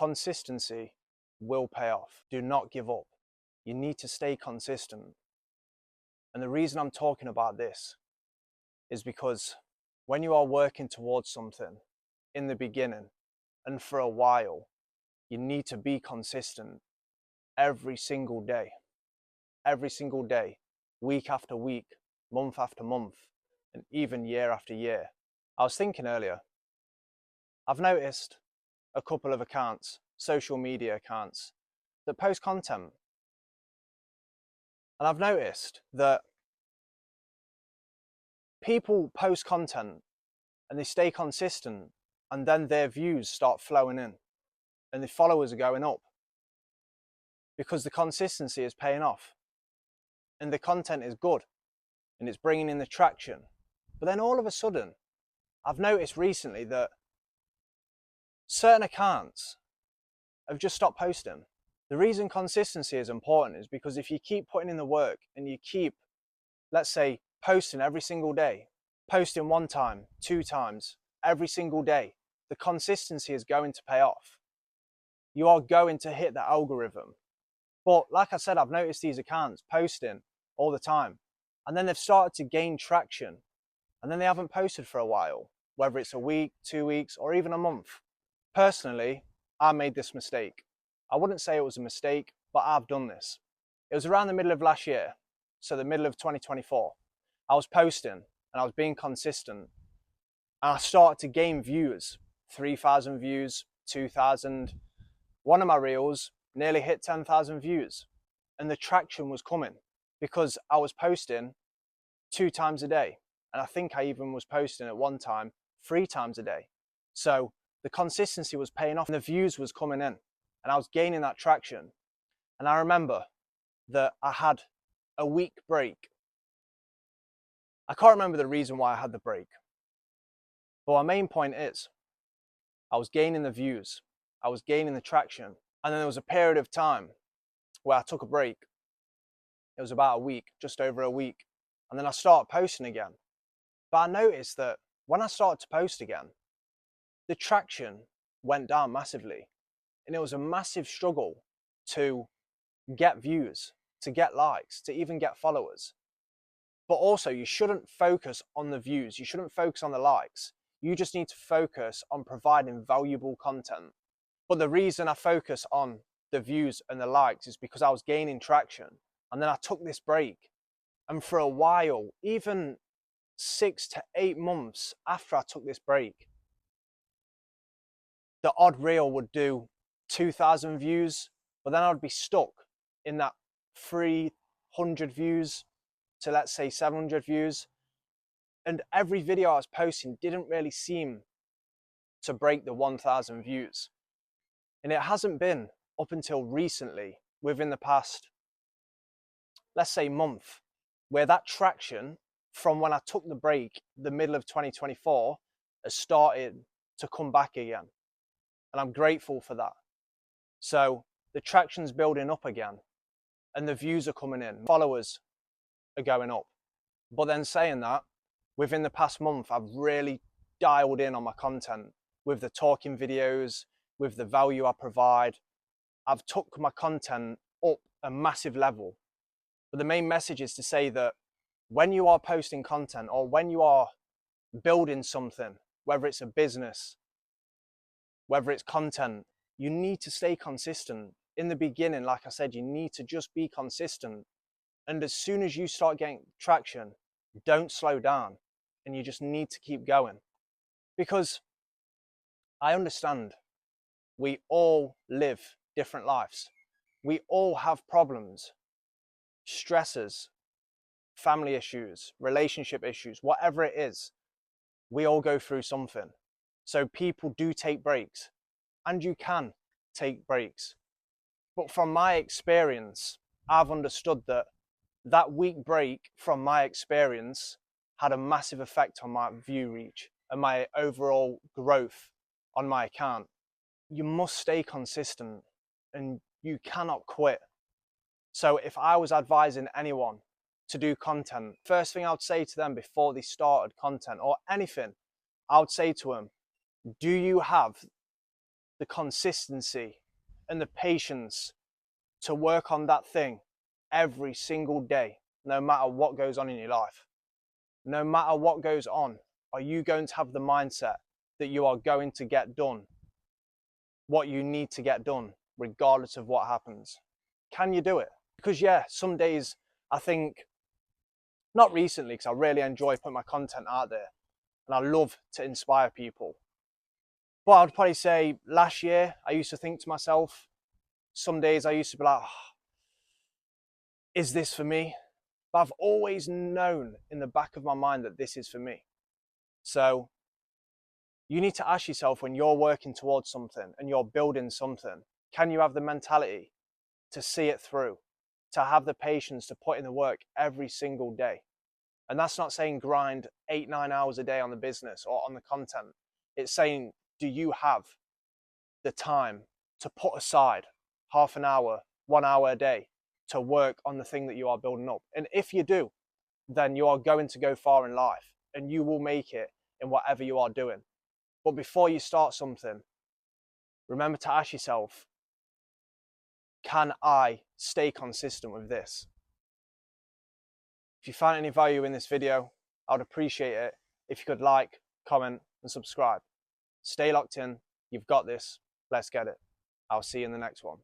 consistency will pay off. Do not give up. You need to stay consistent. And the reason I'm talking about this is because when you are working towards something in the beginning and for a while, you need to be consistent every single day, week after week, month after month, and even year after year. I was thinking earlier, I've noticed a couple of accounts, social media accounts, that post content. And I've noticed that people post content and they stay consistent, and then their views start flowing in and the followers are going up because the consistency is paying off and the content is good and it's bringing in the traction. But then all of a sudden, I've noticed recently that certain accounts have just stopped posting. The reason consistency is important is because if you keep putting in the work and you keep, let's say, posting every single day, posting 1 time, 2 times, every single day, the consistency is going to pay off. You are going to hit the algorithm. But like I said, I've noticed these accounts posting all the time, and then they've started to gain traction, and then they haven't posted for a while, whether it's a week, 2 weeks, or even a month. Personally, I made this mistake. I wouldn't say it was a mistake, but I've done this. It was around the middle of last year, so the middle of 2024. I was posting and I was being consistent, and I started to gain views, 3,000 views, 2,000. One of my reels nearly hit 10,000 views, and the traction was coming because I was posting 2 times a day. And I think I even was posting at one time 3 times a day. So the consistency was paying off and the views was coming in and I was gaining that traction. And I remember that I had a week break. I can't remember the reason why I had the break, but my main point is I was gaining the views, I was gaining the traction, and then there was a period of time where I took a break. It was about a week, just over a week, and then I started posting again. But I noticed that when I started to post again, the traction went down massively, and it was a massive struggle to get views, to get likes, to even get followers. But also, you shouldn't focus on the views, you shouldn't focus on the likes. You just need to focus on providing valuable content. But the reason I focus on the views and the likes is because I was gaining traction, and then I took this break, and for a while, even 6 to 8 months after I took this break, the odd reel would do 2,000 views, but then I'd be stuck in that 300 views to, let's say, 700 views. And every video I was posting didn't really seem to break the 1,000 views. And it hasn't been up until recently, within the past, let's say, month, where that traction from when I took the break, the middle of 2024, has started to come back again. And I'm grateful for that. So the traction's building up again and the views are coming in, followers are going up. But then saying that, within the past month, I've really dialed in on my content with the talking videos, with the value I provide. I've took my content up a massive level. But the main message is to say that when you are posting content or when you are building something, whether it's a business, whether it's content, you need to stay consistent. In the beginning, like I said, you need to just be consistent. And as soon as you start getting traction, don't slow down and you just need to keep going. Because I understand we all live different lives. We all have problems, stresses, family issues, relationship issues, whatever it is. We all go through something. So people do take breaks, and you can take breaks. But from my experience, I've understood that that week break, from my experience, had a massive effect on my view reach and my overall growth on my account. You must stay consistent and you cannot quit. So if I was advising anyone to do content, first thing I would say to them before they started content or anything, I would say to them, do you have the consistency and the patience to work on that thing every single day, no matter what goes on in your life. No matter what goes on, are you going to have the mindset that you are going to get done what you need to get done, regardless of what happens? Can you do it? Because yeah, some days I think, not recently, because I really enjoy putting my content out there and I love to inspire people. But I'd probably say last year, I used to think to myself, some days I used to be like, oh, is this for me? But I've always known in the back of my mind that this is for me. So you need to ask yourself, when you're working towards something and you're building something, can you have the mentality to see it through, to have the patience to put in the work every single day? And that's not saying grind 8-9 hours a day on the business or on the content. It's saying, do you have the time to put aside half an hour, 1 hour a day to work on the thing that you are building up? And if you do, then you are going to go far in life and you will make it in whatever you are doing. But before you start something, remember to ask yourself, can I stay consistent with this? If you found any value in this video, I would appreciate it if you could like, comment, and subscribe. Stay locked in. You've got this. Let's get it. I'll see you in the next one.